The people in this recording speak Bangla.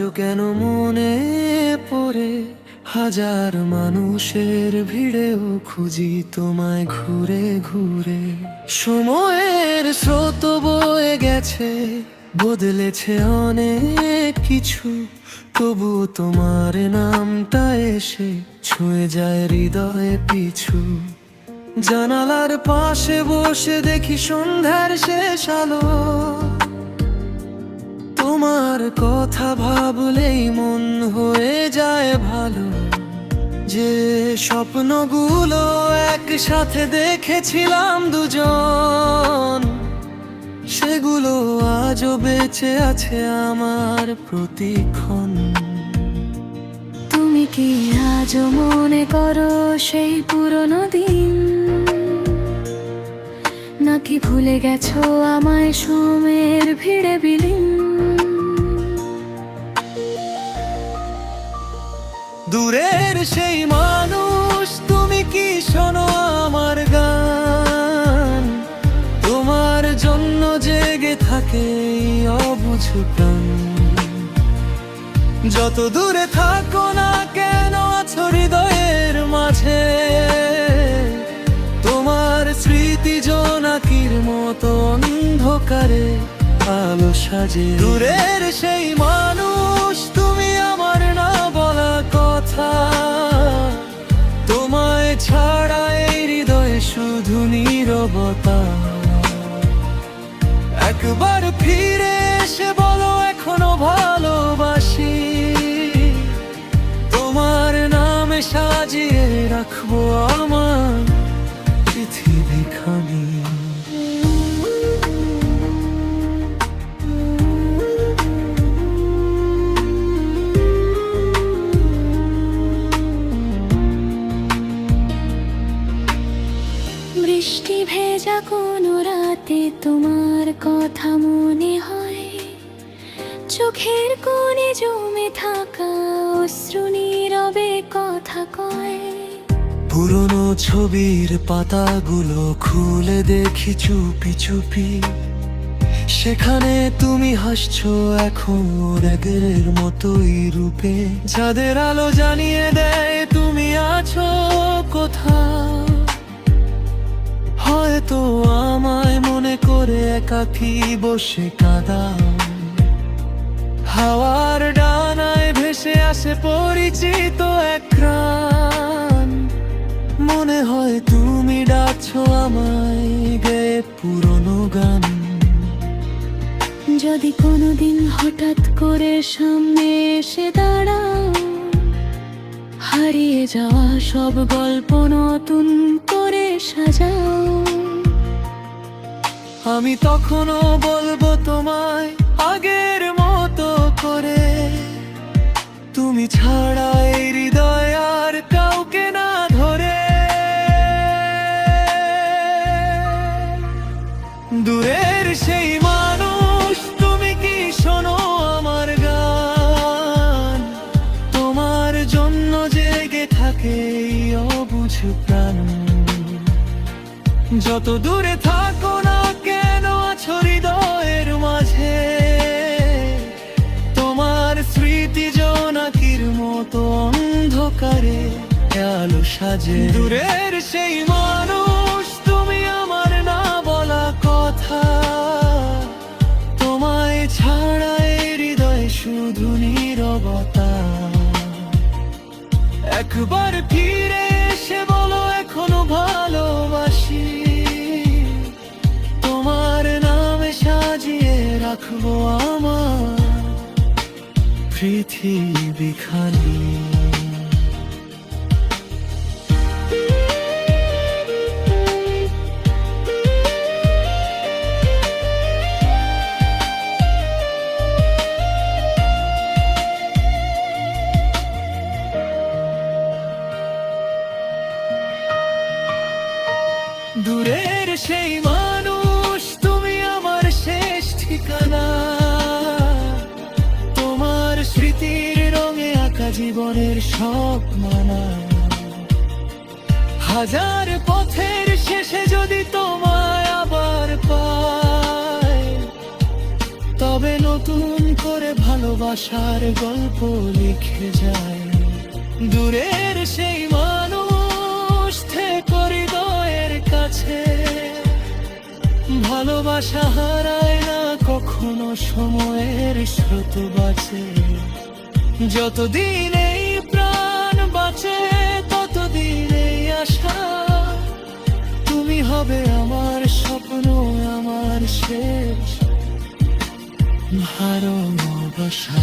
আজও কেন মনে পড়ে হাজার মানুষের ভিড়েও খুঁজি তোমায় ঘুরে ঘুরে। সময়ের স্রোত বয়ে গেছে, বদলেছে অনেক কিছু, তবুও তোমার নামটা এসে ছুঁয়ে যায় হৃদয়ে পিছু। জানালার পাশে বসে দেখি সন্ধ্যার শেষ আলো, তোমার কথা ভাবলেই মন হয়ে যায় ভালো। যে স্বপ্নগুলো একসাথে দেখেছিলাম দুজন, সেগুলো আজও বেঁচে আছে আমার প্রতিক্ষণ। তুমি কি আজও মনে করো সেই পুরনো দিন, নাকি ভুলে গেছো আমায় সময়ের ভিড়ে বিলীন? দূরের সেই মানুষ, তুমি কি শোনো আমার গান? তোমার জন্য জেগে থাকে এই অবুঝ প্রাণ। যত দূরে থাকো না কেন আছো হৃদয়ের মাঝে, তোমার স্মৃতি জোনাকির মতো অন্ধকারে আলো সাজে। দূরের সেই মানুষ, তুমি আমার না বলা কথা, তোমায় ছাড়া এই হৃদয়ে শুধু নীরবতা। একবার ফিরে এসে বলো এখনো ভালোবাসি, তোমার নামে সাজিয়ে রাখবো আমার পৃথিবীখানি। বৃষ্টি ভেজা কোনো রাতে তোমার কথা মনে হয়, চোখের কোণে জমে থাকা অশ্রু নীরবে কথা কয়। পুরনো ছবির পাতাগুলো খুলে দেখি চুপি চুপি, সেখানে তুমি হাসছো এখন আগের মতোই রূপে। যাদের আলো জানিয়ে দেয় তুমি আছো কোথাও, হয়তো আমায় মনে করে একাকী বসে কাঁদাও। হাওয়ার ডানায় ভেসে আসে পরিচিত এক ঘ্রাণ, মনে হয় তুমি ডাকছো আমায় গেয়ে পুরনো গান। যদি কোনোদিন হঠাৎ করে সামনে এসে দাঁড়াও, হারিয়ে যাওয়া সব গল্প নতুন করে সাজাও। আমি তখনও বলবো তোমায় আগের মতো করে, তুমি ছাড়া এই হৃদয় আর কাউকে না ধরে। দূরের সেই মানুষ, তুমি কি শোনো আমার গান? তোমার জন্য জেগে থাকে এই অবুঝ প্রাণ। যত দূরে থাকো না কেন আছো হৃদয়ের মাঝে, তোমার স্মৃতি জোনাকির মতো অন্ধকারে আলো সাজে। দূরের সেই মানুষ, তুমি আমার না বলা কথা, তোমায় ছাড়া এই হৃদয়ে শুধু নীরবতা। একবার ফিরে এসে বলো এখনো ভালোবাসি, তোমার নামে সাজিয়ে রাখবো আমার পৃথিবীখানি। দূরের সেই মানুষ, তুমি আমার শেষ ঠিকানা, তোমার স্মৃতির রঙে আঁকা জীবনের সব মানা। হাজার পথের শেষে যদি তোমায় আবার পাই, তবে তবে নতুন করে ভালোবাসার গল্প লিখে যায়। দূরের সেই মানুষ থেকে হৃদয়ের কাছে, ভালোবাসা হারায় না কখনো, সময়ের স্রোত বাঁচে। যতদিন এই প্রাণ বাঁচে ততদিন এই আশা, তুমি হবে আমার স্বপ্ন, আমার শেষ ভালোবাসা।